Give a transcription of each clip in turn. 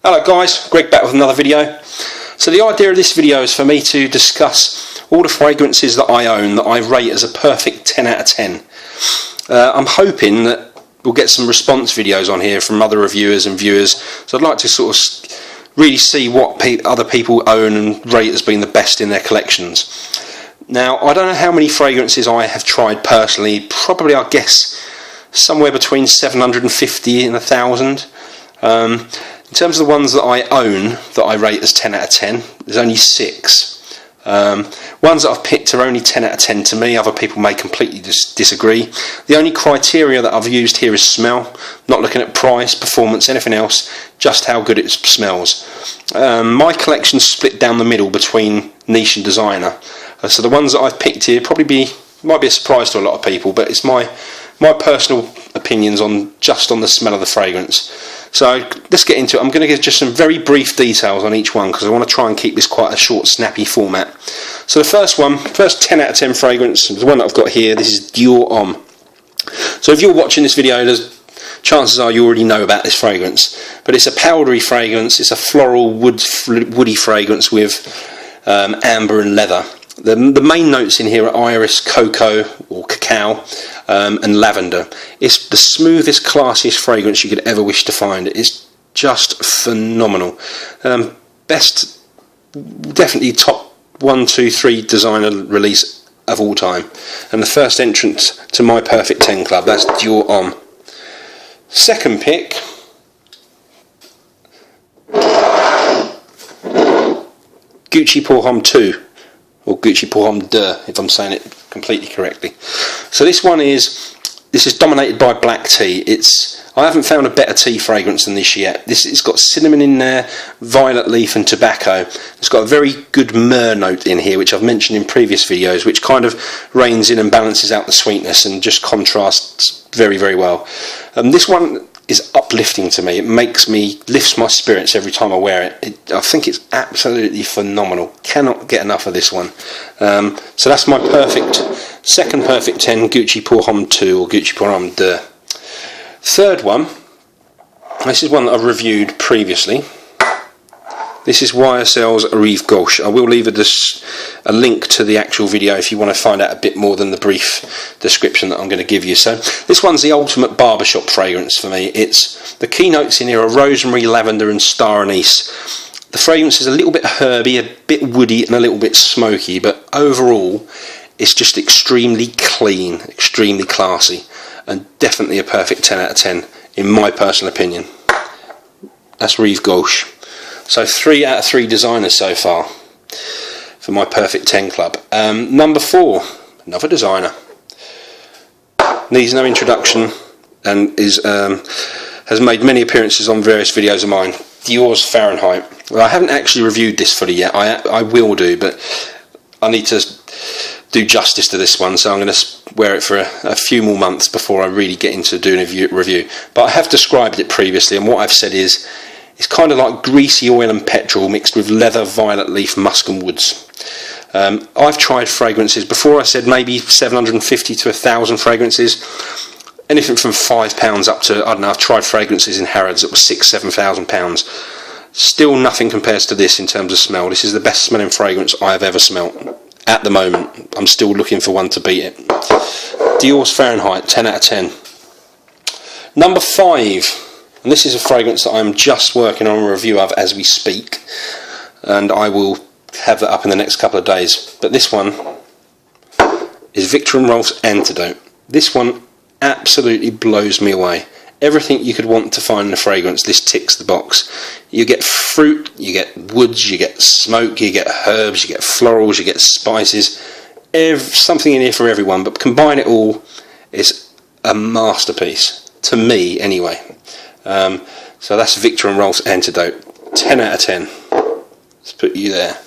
Hello guys, Greg back with another video. So the idea of this video is for me to discuss all the fragrances that I own that I rate as a perfect 10 out of 10. I'm hoping that we'll get some response videos on here from other reviewers and viewers, so I'd like to sort of really see what other people own and rate as being the best in their collections. Now, I don't know how many fragrances I have tried personally, probably I guess somewhere between 750 and 1000. In terms of the ones that I own that I rate as 10 out of 10, there's only 6. Ones that I've picked are only 10 out of 10 to me. Other people may completely disagree. The only criteria that I've used here is smell, not looking at price, performance, anything else, just how good it smells. My collection's split down the middle between niche and designer. So the ones that I've picked here might be a surprise to a lot of people, but it's my personal opinions on the smell of the fragrance. So let's get into it. I'm going to give just some very brief details on each one because I want to try and keep this quite a short, snappy format. So the first 10 out of 10 fragrance, the one that I've got here, this is Dior Homme. So if you're watching this video, chances are you already know about this fragrance, but it's a powdery fragrance. It's a floral, woody fragrance with amber and leather. The main notes in here are iris, cocoa or cacao, and lavender. It's the smoothest, classiest fragrance you could ever wish to find. It's just phenomenal. Definitely top 1, 2, 3 designer release of all time. And the first entrant to my perfect 10 club, that's Dior Homme. Second pick, Gucci Pour Homme 2. Or Gucci Pour Homme 2, if I'm saying it completely correctly. So this is dominated by black tea. I haven't found a better tea fragrance than this yet. It's got cinnamon in there, violet leaf and tobacco. It's got a very good myrrh note in here, which I've mentioned in previous videos, which kind of reins in and balances out the sweetness and just contrasts very, very well. This one is uplifting to me. It lifts my spirits every time I wear it. I think it's absolutely phenomenal. Cannot get enough of this one. So that's my second perfect 10, Gucci Pour Homme 2 or Gucci Pour Homme 2. Third one, this is one that I've reviewed previously. This is YSL's Rive Gauche. I will leave a link to the actual video if you want to find out a bit more than the brief description that I'm going to give you. So this one's the ultimate barbershop fragrance for me. The keynotes in here are rosemary, lavender and star anise. The fragrance is a little bit herby, a bit woody and a little bit smoky, but overall it's just extremely clean, extremely classy, and definitely a perfect 10 out of 10 in my personal opinion. That's Rive Gauche. So 3 out of 3 designers so far for my perfect 10 club. Number 4, another designer. Needs no introduction and has made many appearances on various videos of mine. Dior's Fahrenheit. Well, I haven't actually reviewed this fully yet. I will do, but I need to do justice to this one, so I'm going to wear it for a few more months before I really get into doing a review. But I have described it previously, and what I've said is it's kind of like greasy oil and petrol mixed with leather, violet leaf, musk and woods. I've tried fragrances before. I said maybe 750 to 1000 fragrances. Anything from £5 up to, I don't know, I've tried fragrances in Harrods that were £6,000-7,000. Still nothing compares to this in terms of smell. This is the best smelling fragrance I have ever smelt. At the moment, I'm still looking for one to beat it. Dior's Fahrenheit, 10 out of 10. Number 5. And this is a fragrance that I'm just working on a review of as we speak, and I will have that up in the next couple of days. But this one is Viktor & Rolf's Antidote. This one absolutely blows me away. Everything you could want to find in a fragrance, this ticks the box. You get fruit, you get woods, you get smoke, you get herbs, you get florals, you get spices. Something in here for everyone, but combine it all is a masterpiece, to me anyway. So that's Viktor & Rolf's Antidote, 10 out of 10. Let's put you there.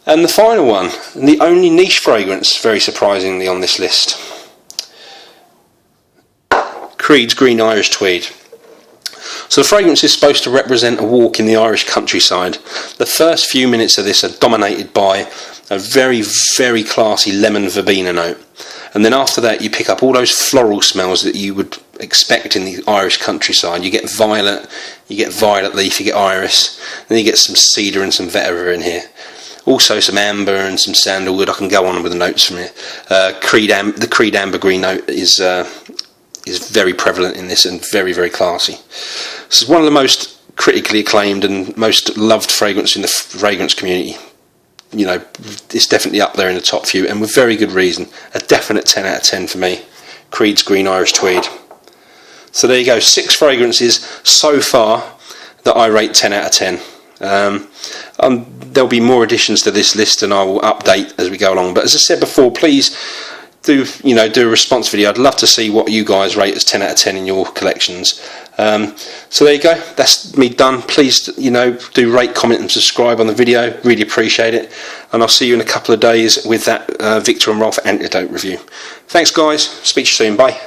And the final one, and the only niche fragrance, very surprisingly, on this list, Creed's Green Irish Tweed. So the fragrance is supposed to represent a walk in the Irish countryside. The first few minutes of this are dominated by a very, very classy lemon verbena note. and then after that you pick up all those floral smells that you would expect in the Irish countryside. You get violet leaf, you get iris, then you get some cedar and some vetiver in here. Also some amber and some sandalwood. I can go on with the notes from here. The Creed ambergris note is very prevalent in this and very, very classy. This is one of the most critically acclaimed and most loved fragrance in the fragrance community. You know, it's definitely up there in the top few, and with very good reason. A definite 10 out of 10 for me. Creed's Green Irish Tweed. So there you go, 6 fragrances so far that I rate 10 out of 10. There'll be more additions to this list, and I will update as we go along. But as I said before, please do a response video. I'd love to see what you guys rate as 10 out of 10 in your collections. So there you go, that's me done. Please do rate, comment and subscribe on the video, really appreciate it, and I'll see you in a couple of days with that Victor and Rolf Antidote review. Thanks guys, speak to you soon, bye.